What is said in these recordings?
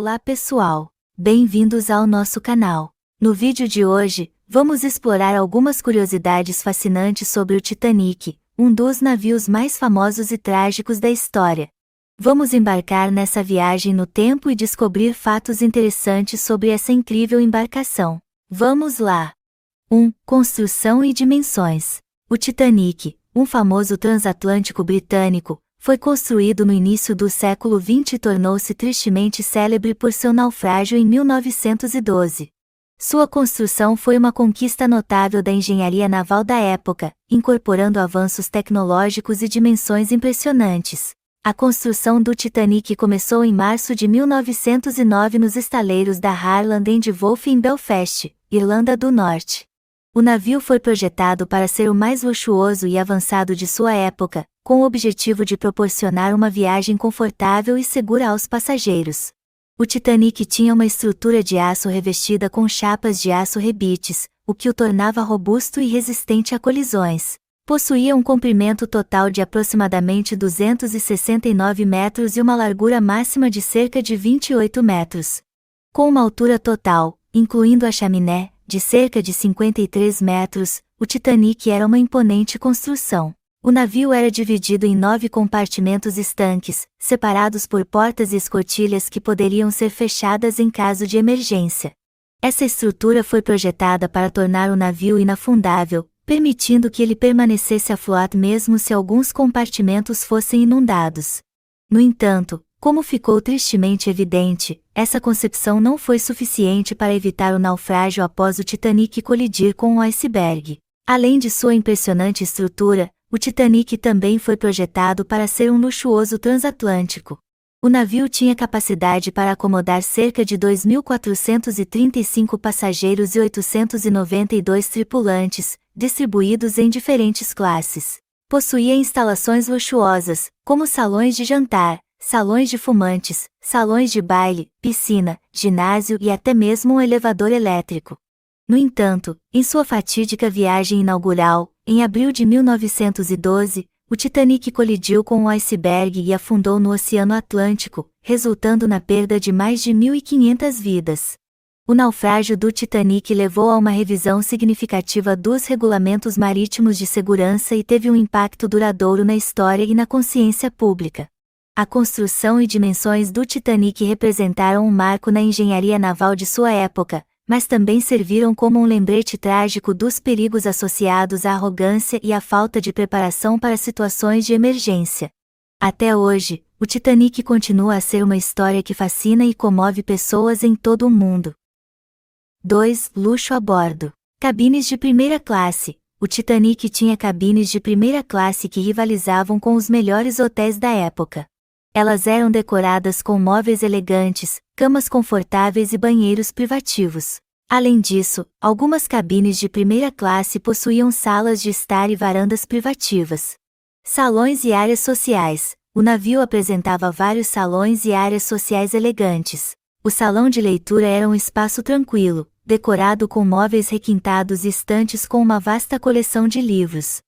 Olá pessoal, bem-vindos ao nosso canal. No vídeo de hoje, vamos explorar algumas curiosidades fascinantes sobre o Titanic, um dos navios mais famosos e trágicos da história. Vamos embarcar nessa viagem no tempo e descobrir fatos interessantes sobre essa incrível embarcação. Vamos lá! 1. Construção e dimensões. O Titanic, um famoso transatlântico britânico, foi construído no início do século XX e tornou-se tristemente célebre por seu naufrágio em 1912. Sua construção foi uma conquista notável da engenharia naval da época, incorporando avanços tecnológicos e dimensões impressionantes. A construção do Titanic começou em março de 1909 nos estaleiros da Harland and Wolff em Belfast, Irlanda do Norte. O navio foi projetado para ser o mais luxuoso e avançado de sua época, com o objetivo de proporcionar uma viagem confortável e segura aos passageiros. O Titanic tinha uma estrutura de aço revestida com chapas de aço rebites, o que o tornava robusto e resistente a colisões. Possuía um comprimento total de aproximadamente 269 metros e uma largura máxima de cerca de 28 metros. Com uma altura total, incluindo a chaminé, de cerca de 53 metros, o Titanic era uma imponente construção. O navio era dividido em 9 compartimentos estanques, separados por portas e escotilhas que poderiam ser fechadas em caso de emergência. Essa estrutura foi projetada para tornar o navio inafundável, permitindo que ele permanecesse afloat mesmo se alguns compartimentos fossem inundados. No entanto, como ficou tristemente evidente, essa concepção não foi suficiente para evitar o naufrágio após o Titanic colidir com um iceberg. Além de sua impressionante estrutura, o Titanic também foi projetado para ser um luxuoso transatlântico. O navio tinha capacidade para acomodar cerca de 2.435 passageiros e 892 tripulantes, distribuídos em diferentes classes. Possuía instalações luxuosas, como salões de jantar, salões de fumantes, salões de baile, piscina, ginásio e até mesmo um elevador elétrico. No entanto, em sua fatídica viagem inaugural, em abril de 1912, o Titanic colidiu com um iceberg e afundou no Oceano Atlântico, resultando na perda de mais de 1.500 vidas. O naufrágio do Titanic levou a uma revisão significativa dos regulamentos marítimos de segurança e teve um impacto duradouro na história e na consciência pública. A construção e dimensões do Titanic representaram um marco na engenharia naval de sua época, mas também serviram como um lembrete trágico dos perigos associados à arrogância e à falta de preparação para situações de emergência. Até hoje, o Titanic continua a ser uma história que fascina e comove pessoas em todo o mundo. 2. Luxo a bordo. Cabines de primeira classe. O Titanic tinha cabines de primeira classe que rivalizavam com os melhores hotéis da época. Elas eram decoradas com móveis elegantes, camas confortáveis e banheiros privativos. Além disso, algumas cabines de primeira classe possuíam salas de estar e varandas privativas. Salões e áreas sociais. O navio apresentava vários salões e áreas sociais elegantes. O salão de leitura era um espaço tranquilo, decorado com móveis requintados e estantes com uma vasta coleção de livros.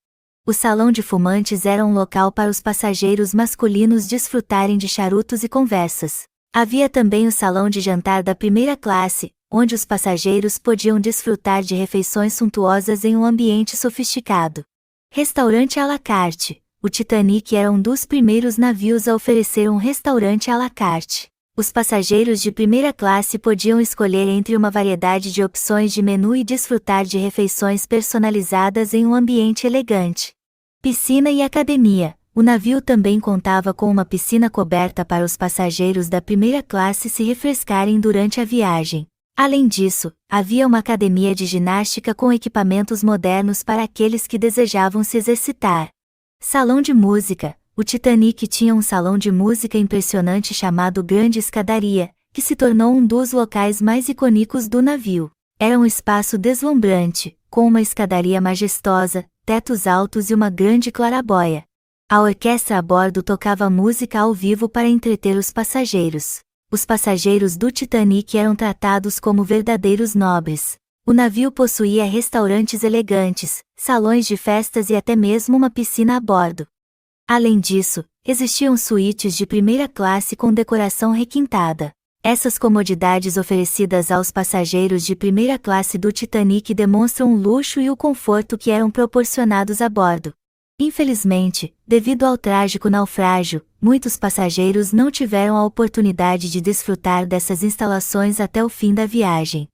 O salão de fumantes era um local para os passageiros masculinos desfrutarem de charutos e conversas. Havia também o salão de jantar da primeira classe, onde os passageiros podiam desfrutar de refeições suntuosas em um ambiente sofisticado. Restaurante à la carte. O Titanic era um dos primeiros navios a oferecer um restaurante à la carte. Os passageiros de primeira classe podiam escolher entre uma variedade de opções de menu e desfrutar de refeições personalizadas em um ambiente elegante. Piscina e academia. O navio também contava com uma piscina coberta para os passageiros da primeira classe se refrescarem durante a viagem. Além disso, havia uma academia de ginástica com equipamentos modernos para aqueles que desejavam se exercitar. Salão de música. O Titanic tinha um salão de música impressionante chamado Grande Escadaria, que se tornou um dos locais mais icônicos do navio. Era um espaço deslumbrante, com uma escadaria majestosa, tetos altos e uma grande claraboia. A orquestra a bordo tocava música ao vivo para entreter os passageiros. Os passageiros do Titanic eram tratados como verdadeiros nobres. O navio possuía restaurantes elegantes, salões de festas e até mesmo uma piscina a bordo. Além disso, existiam suítes de primeira classe com decoração requintada. Essas comodidades oferecidas aos passageiros de primeira classe do Titanic demonstram o luxo e o conforto que eram proporcionados a bordo. Infelizmente, devido ao trágico naufrágio, muitos passageiros não tiveram a oportunidade de desfrutar dessas instalações até o fim da viagem.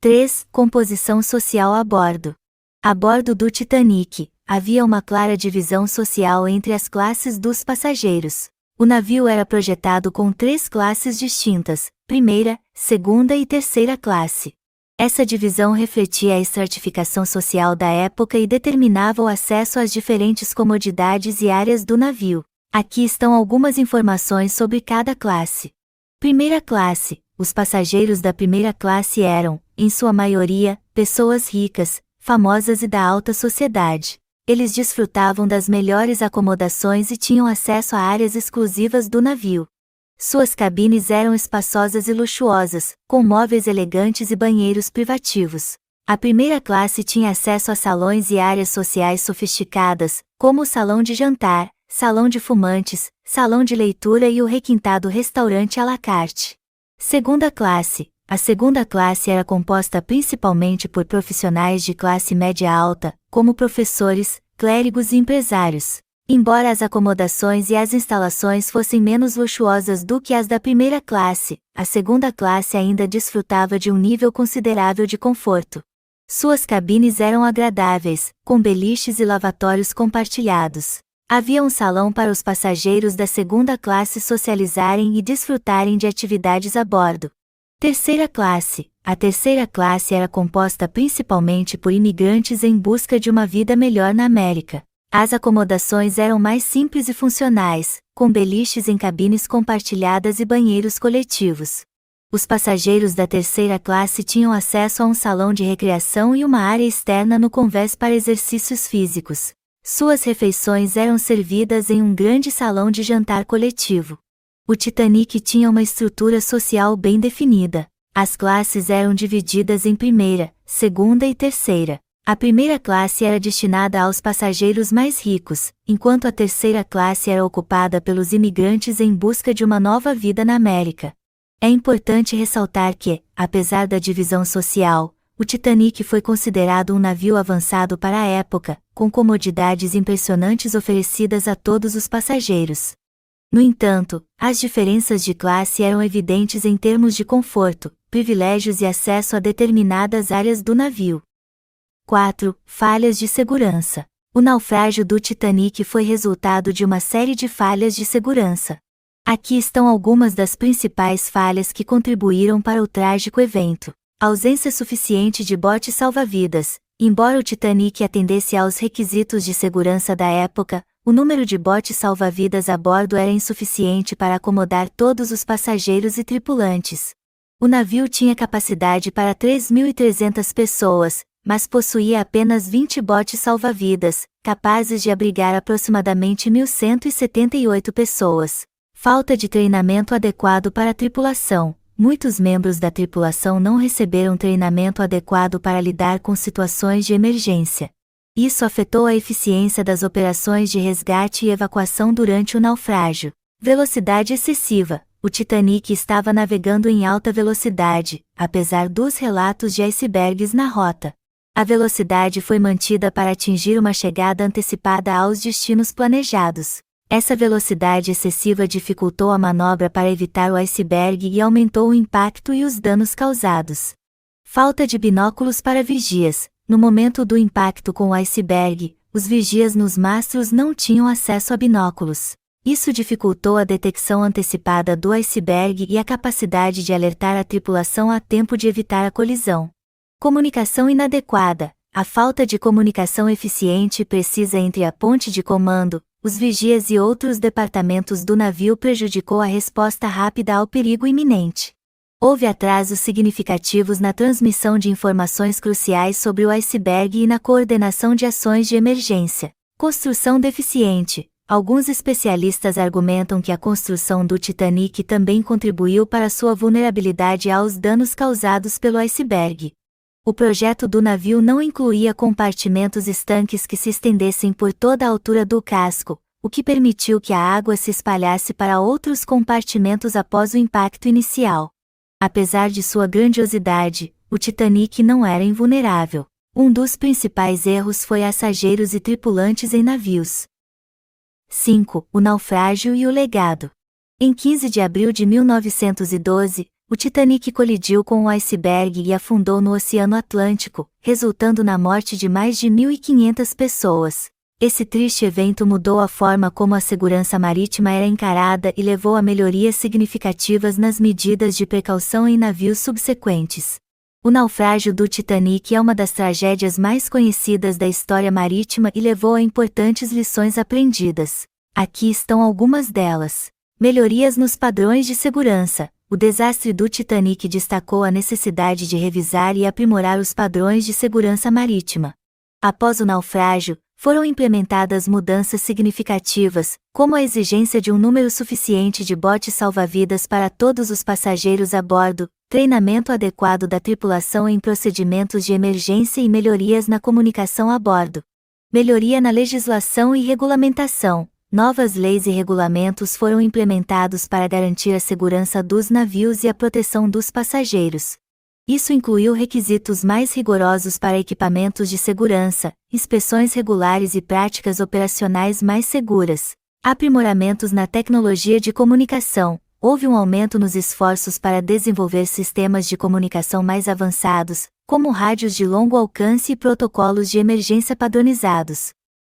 3. Composição social a bordo. A bordo do Titanic, havia uma clara divisão social entre as classes dos passageiros. O navio era projetado com 3 classes distintas: primeira, segunda e terceira classe. Essa divisão refletia a estratificação social da época e determinava o acesso às diferentes comodidades e áreas do navio. Aqui estão algumas informações sobre cada classe. Primeira classe. Os passageiros da primeira classe eram, em sua maioria, pessoas ricas, famosas e da alta sociedade. Eles desfrutavam das melhores acomodações e tinham acesso a áreas exclusivas do navio. Suas cabines eram espaçosas e luxuosas, com móveis elegantes e banheiros privativos. A primeira classe tinha acesso a salões e áreas sociais sofisticadas, como o salão de jantar, salão de fumantes, salão de leitura e o requintado restaurante à la carte. Segunda classe. A segunda classe era composta principalmente por profissionais de classe média alta, como professores, clérigos e empresários. Embora as acomodações e as instalações fossem menos luxuosas do que as da primeira classe, a segunda classe ainda desfrutava de um nível considerável de conforto. Suas cabines eram agradáveis, com beliches e lavatórios compartilhados. Havia um salão para os passageiros da segunda classe socializarem e desfrutarem de atividades a bordo. Terceira classe. A terceira classe era composta principalmente por imigrantes em busca de uma vida melhor na América. As acomodações eram mais simples e funcionais, com beliches em cabines compartilhadas e banheiros coletivos. Os passageiros da terceira classe tinham acesso a um salão de recreação e uma área externa no convés para exercícios físicos. Suas refeições eram servidas em um grande salão de jantar coletivo. O Titanic tinha uma estrutura social bem definida. As classes eram divididas em primeira, segunda e terceira. A primeira classe era destinada aos passageiros mais ricos, enquanto a terceira classe era ocupada pelos imigrantes em busca de uma nova vida na América. É importante ressaltar que, apesar da divisão social, o Titanic foi considerado um navio avançado para a época, com comodidades impressionantes oferecidas a todos os passageiros. No entanto, as diferenças de classe eram evidentes em termos de conforto, privilégios e acesso a determinadas áreas do navio. 4. Falhas de segurança. O naufrágio do Titanic foi resultado de uma série de falhas de segurança. Aqui estão algumas das principais falhas que contribuíram para o trágico evento. Ausência suficiente de botes salva-vidas. Embora o Titanic atendesse aos requisitos de segurança da época, o número de botes salva-vidas a bordo era insuficiente para acomodar todos os passageiros e tripulantes. O navio tinha capacidade para 3.300 pessoas, mas possuía apenas 20 botes salva-vidas, capazes de abrigar aproximadamente 1.178 pessoas. Falta de treinamento adequado para a tripulação. Muitos membros da tripulação não receberam treinamento adequado para lidar com situações de emergência. Isso afetou a eficiência das operações de resgate e evacuação durante o naufrágio. Velocidade excessiva. O Titanic estava navegando em alta velocidade, apesar dos relatos de icebergs na rota. A velocidade foi mantida para atingir uma chegada antecipada aos destinos planejados. Essa velocidade excessiva dificultou a manobra para evitar o iceberg e aumentou o impacto e os danos causados. Falta de binóculos para vigias. No momento do impacto com o iceberg, os vigias nos mastros não tinham acesso a binóculos. Isso dificultou a detecção antecipada do iceberg e a capacidade de alertar a tripulação a tempo de evitar a colisão. Comunicação inadequada. A falta de comunicação eficiente e precisa entre a ponte de comando, os vigias e outros departamentos do navio prejudicou a resposta rápida ao perigo iminente. Houve atrasos significativos na transmissão de informações cruciais sobre o iceberg e na coordenação de ações de emergência. Construção deficiente. Alguns especialistas argumentam que a construção do Titanic também contribuiu para sua vulnerabilidade aos danos causados pelo iceberg. O projeto do navio não incluía compartimentos estanques que se estendessem por toda a altura do casco, o que permitiu que a água se espalhasse para outros compartimentos após o impacto inicial. Apesar de sua grandiosidade, o Titanic não era invulnerável. Um dos principais erros foi passageiros e tripulantes em navios. 5. O naufrágio e o legado. Em 15 de abril de 1912, o Titanic colidiu com um iceberg e afundou no Oceano Atlântico, resultando na morte de mais de 1.500 pessoas. Esse triste evento mudou a forma como a segurança marítima era encarada e levou a melhorias significativas nas medidas de precaução em navios subsequentes. O naufrágio do Titanic é uma das tragédias mais conhecidas da história marítima e levou a importantes lições aprendidas. Aqui estão algumas delas. Melhorias nos padrões de segurança. O desastre do Titanic destacou a necessidade de revisar e aprimorar os padrões de segurança marítima. Após o naufrágio, foram implementadas mudanças significativas, como a exigência de um número suficiente de botes salva-vidas para todos os passageiros a bordo, treinamento adequado da tripulação em procedimentos de emergência e melhorias na comunicação a bordo. Melhoria na legislação e regulamentação. Novas leis e regulamentos foram implementados para garantir a segurança dos navios e a proteção dos passageiros. Isso incluiu requisitos mais rigorosos para equipamentos de segurança, inspeções regulares e práticas operacionais mais seguras. Aprimoramentos na tecnologia de comunicação. Houve um aumento nos esforços para desenvolver sistemas de comunicação mais avançados, como rádios de longo alcance e protocolos de emergência padronizados.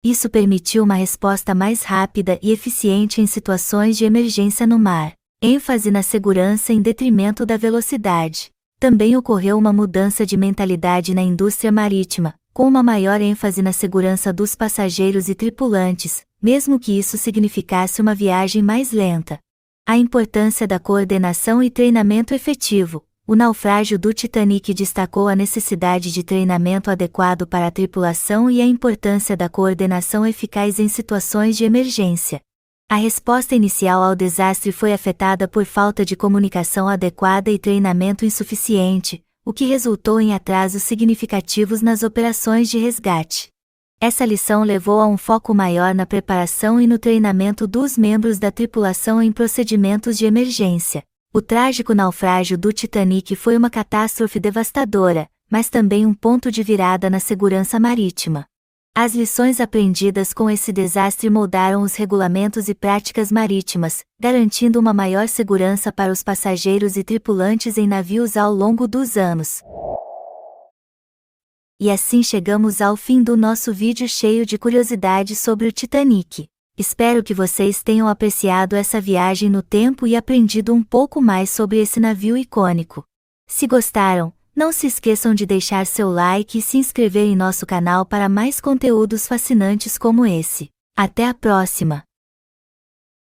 Isso permitiu uma resposta mais rápida e eficiente em situações de emergência no mar. ênfase na segurança em detrimento da velocidade. Também ocorreu uma mudança de mentalidade na indústria marítima, com uma maior ênfase na segurança dos passageiros e tripulantes, mesmo que isso significasse uma viagem mais lenta. A importância da coordenação e treinamento efetivo. O naufrágio do Titanic destacou a necessidade de treinamento adequado para a tripulação e a importância da coordenação eficaz em situações de emergência. A resposta inicial ao desastre foi afetada por falta de comunicação adequada e treinamento insuficiente, o que resultou em atrasos significativos nas operações de resgate. Essa lição levou a um foco maior na preparação e no treinamento dos membros da tripulação em procedimentos de emergência. O trágico naufrágio do Titanic foi uma catástrofe devastadora, mas também um ponto de virada na segurança marítima. As lições aprendidas com esse desastre moldaram os regulamentos e práticas marítimas, garantindo uma maior segurança para os passageiros e tripulantes em navios ao longo dos anos. E assim chegamos ao fim do nosso vídeo cheio de curiosidades sobre o Titanic. Espero que vocês tenham apreciado essa viagem no tempo e aprendido um pouco mais sobre esse navio icônico. Se gostaram, não se esqueçam de deixar seu like e se inscrever em nosso canal para mais conteúdos fascinantes como esse. Até a próxima!